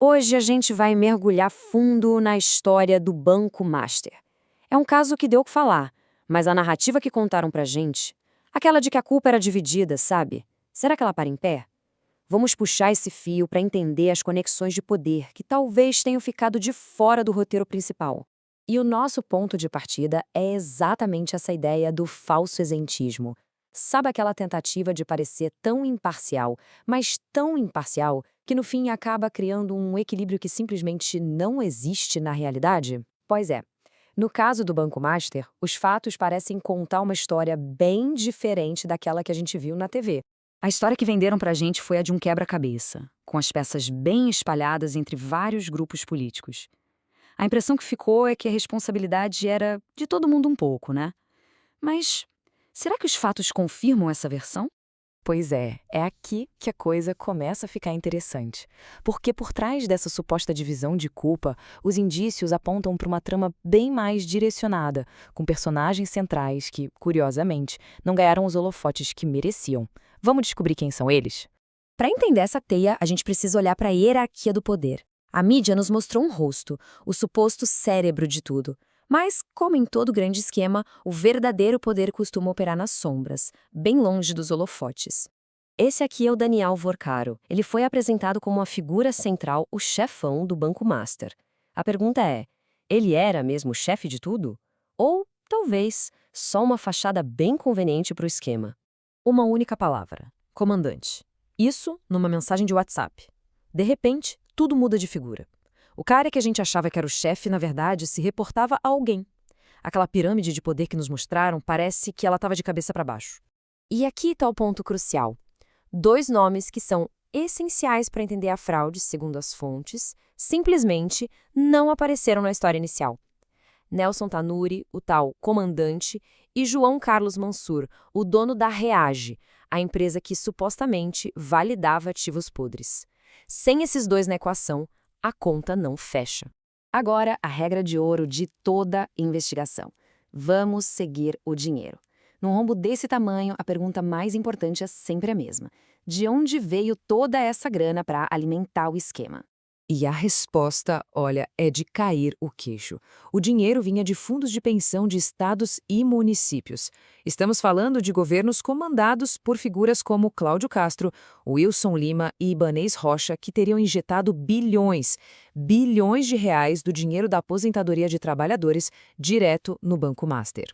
Hoje a gente vai mergulhar fundo na história do Banco Master. É um caso que deu o que falar, mas a narrativa que contaram pra gente, aquela de que a culpa era dividida, sabe? Será que ela para em pé? Vamos puxar esse fio para entender as conexões de poder que talvez tenham ficado de fora do roteiro principal. E o nosso ponto de partida é exatamente essa ideia do falso isentismo. Sabe aquela tentativa de parecer tão imparcial, mas tão imparcial, que no fim acaba criando um equilíbrio que simplesmente não existe na realidade? Pois é. No caso do Banco Master, os fatos parecem contar uma história bem diferente daquela que a gente viu na TV. A história que venderam pra gente foi a de um quebra-cabeça, com as peças bem espalhadas entre vários grupos políticos. A impressão que ficou é que a responsabilidade era de todo mundo um pouco, né? Mas será que os fatos confirmam essa versão? Pois é aqui que a coisa começa a ficar interessante. Porque por trás dessa suposta divisão de culpa, os indícios apontam para uma trama bem mais direcionada, com personagens centrais que, curiosamente, não ganharam os holofotes que mereciam. Vamos descobrir quem são eles? Para entender essa teia, a gente precisa olhar para a hierarquia do poder. A mídia nos mostrou um rosto, o suposto cérebro de tudo. Mas, como em todo grande esquema, o verdadeiro poder costuma operar nas sombras, bem longe dos holofotes. Esse aqui é o Daniel Vorcaro. Ele foi apresentado como a figura central, o chefão do Banco Master. A pergunta é, ele era mesmo o chefe de tudo? Ou, talvez, só uma fachada bem conveniente para o esquema? Uma única palavra: comandante. Isso numa mensagem de WhatsApp. De repente, tudo muda de figura. O cara que a gente achava que era o chefe, na verdade, se reportava a alguém. Aquela pirâmide de poder que nos mostraram parece que ela estava de cabeça para baixo. E aqui está o ponto crucial. Dois nomes que são essenciais para entender a fraude, segundo as fontes, simplesmente não apareceram na história inicial. Nelson Tanuri, o tal comandante, e João Carlos Mansur, o dono da Reage, a empresa que supostamente validava ativos podres. Sem esses dois na equação, a conta não fecha. Agora, a regra de ouro de toda investigação. Vamos seguir o dinheiro. Num rombo desse tamanho, a pergunta mais importante é sempre a mesma. De onde veio toda essa grana para alimentar o esquema? E a resposta, olha, é de cair o queixo. O dinheiro vinha de fundos de pensão de estados e municípios. Estamos falando de governos comandados por figuras como Cláudio Castro, Wilson Lima e Ibanez Rocha, que teriam injetado bilhões de reais do dinheiro da aposentadoria de trabalhadores direto no Banco Master.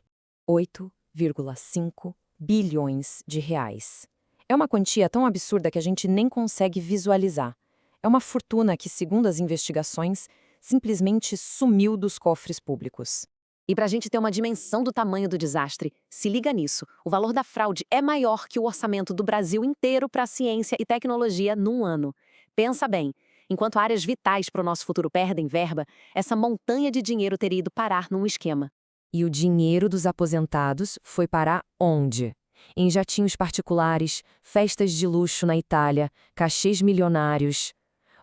8,5 bilhões de reais. É uma quantia tão absurda que a gente nem consegue visualizar. É uma fortuna que, segundo as investigações, simplesmente sumiu dos cofres públicos. E para a gente ter uma dimensão do tamanho do desastre, se liga nisso, o valor da fraude é maior que o orçamento do Brasil inteiro para ciência e tecnologia num ano. Pensa bem, enquanto áreas vitais para o nosso futuro perdem verba, essa montanha de dinheiro teria ido parar num esquema. E o dinheiro dos aposentados foi parar onde? Em jatinhos particulares, festas de luxo na Itália, cachês milionários.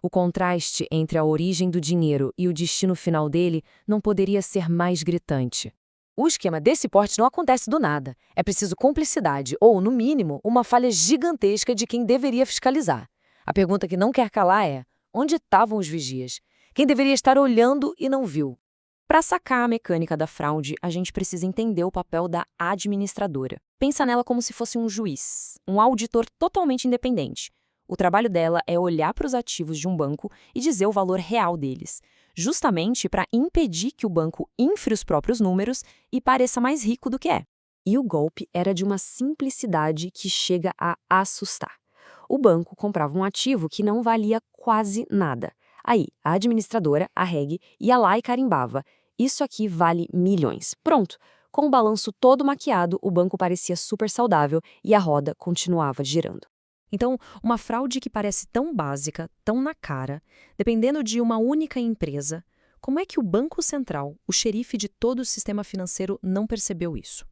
O contraste entre a origem do dinheiro e o destino final dele não poderia ser mais gritante. O esquema desse porte não acontece do nada. É preciso cumplicidade ou, no mínimo, uma falha gigantesca de quem deveria fiscalizar. A pergunta que não quer calar é: onde estavam os vigias? Quem deveria estar olhando e não viu? Para sacar a mecânica da fraude, a gente precisa entender o papel da administradora. Pensa nela como se fosse um juiz, um auditor totalmente independente. O trabalho dela é olhar para os ativos de um banco e dizer o valor real deles, justamente para impedir que o banco infre os próprios números e pareça mais rico do que é. E o golpe era de uma simplicidade que chega a assustar. O banco comprava um ativo que não valia quase nada. Aí, a administradora, a reg, ia lá e carimbava: isso aqui vale milhões. Pronto. Com o balanço todo maquiado, o banco parecia super saudável e a roda continuava girando. Então, uma fraude que parece tão básica, tão na cara, dependendo de uma única empresa, como é que o Banco Central, o xerife de todo o sistema financeiro, não percebeu isso?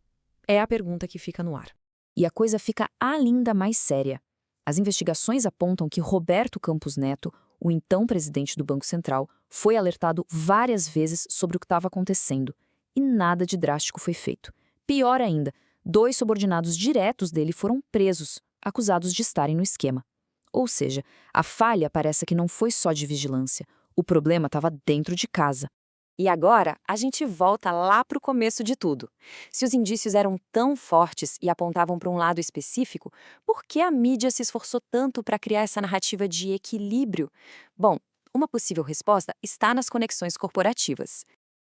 É a pergunta que fica no ar. E a coisa fica ainda mais séria. As investigações apontam que Roberto Campos Neto, o então presidente do Banco Central, foi alertado várias vezes sobre o que estava acontecendo, e nada de drástico foi feito. Pior ainda, 2 subordinados diretos dele foram presos, acusados de estarem no esquema. Ou seja, a falha parece que não foi só de vigilância. O problema estava dentro de casa. E agora, a gente volta lá para o começo de tudo. Se os indícios eram tão fortes e apontavam para um lado específico, por que a mídia se esforçou tanto para criar essa narrativa de equilíbrio? Bom, uma possível resposta está nas conexões corporativas.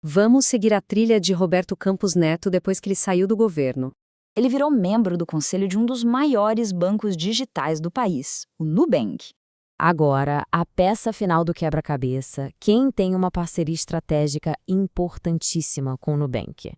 Vamos seguir a trilha de Roberto Campos Neto depois que ele saiu do governo. Ele virou membro do conselho de um dos maiores bancos digitais do país, o Nubank. Agora, a peça final do quebra-cabeça, quem tem uma parceria estratégica importantíssima com o Nubank.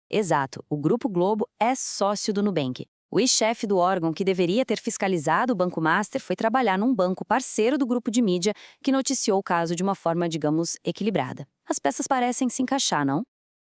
Exato, o Grupo Globo é sócio do Nubank. O ex-chefe do órgão que deveria ter fiscalizado o Banco Master foi trabalhar num banco parceiro do grupo de mídia que noticiou o caso de uma forma, digamos, equilibrada. As peças parecem se encaixar, não?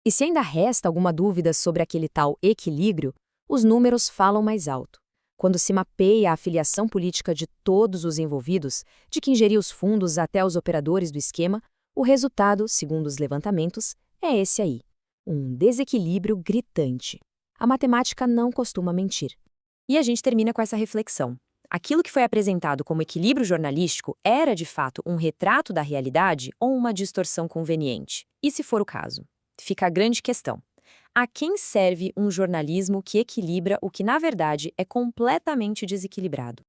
E se ainda resta alguma dúvida sobre aquele tal equilíbrio, os números falam mais alto. Quando se mapeia a afiliação política de todos os envolvidos, de quem geria os fundos até os operadores do esquema, o resultado, segundo os levantamentos, é esse aí: um desequilíbrio gritante. A matemática não costuma mentir. E a gente termina com essa reflexão. Aquilo que foi apresentado como equilíbrio jornalístico era, de fato, um retrato da realidade ou uma distorção conveniente? E se for o caso? Fica a grande questão. A quem serve um jornalismo que equilibra o que, na verdade, é completamente desequilibrado?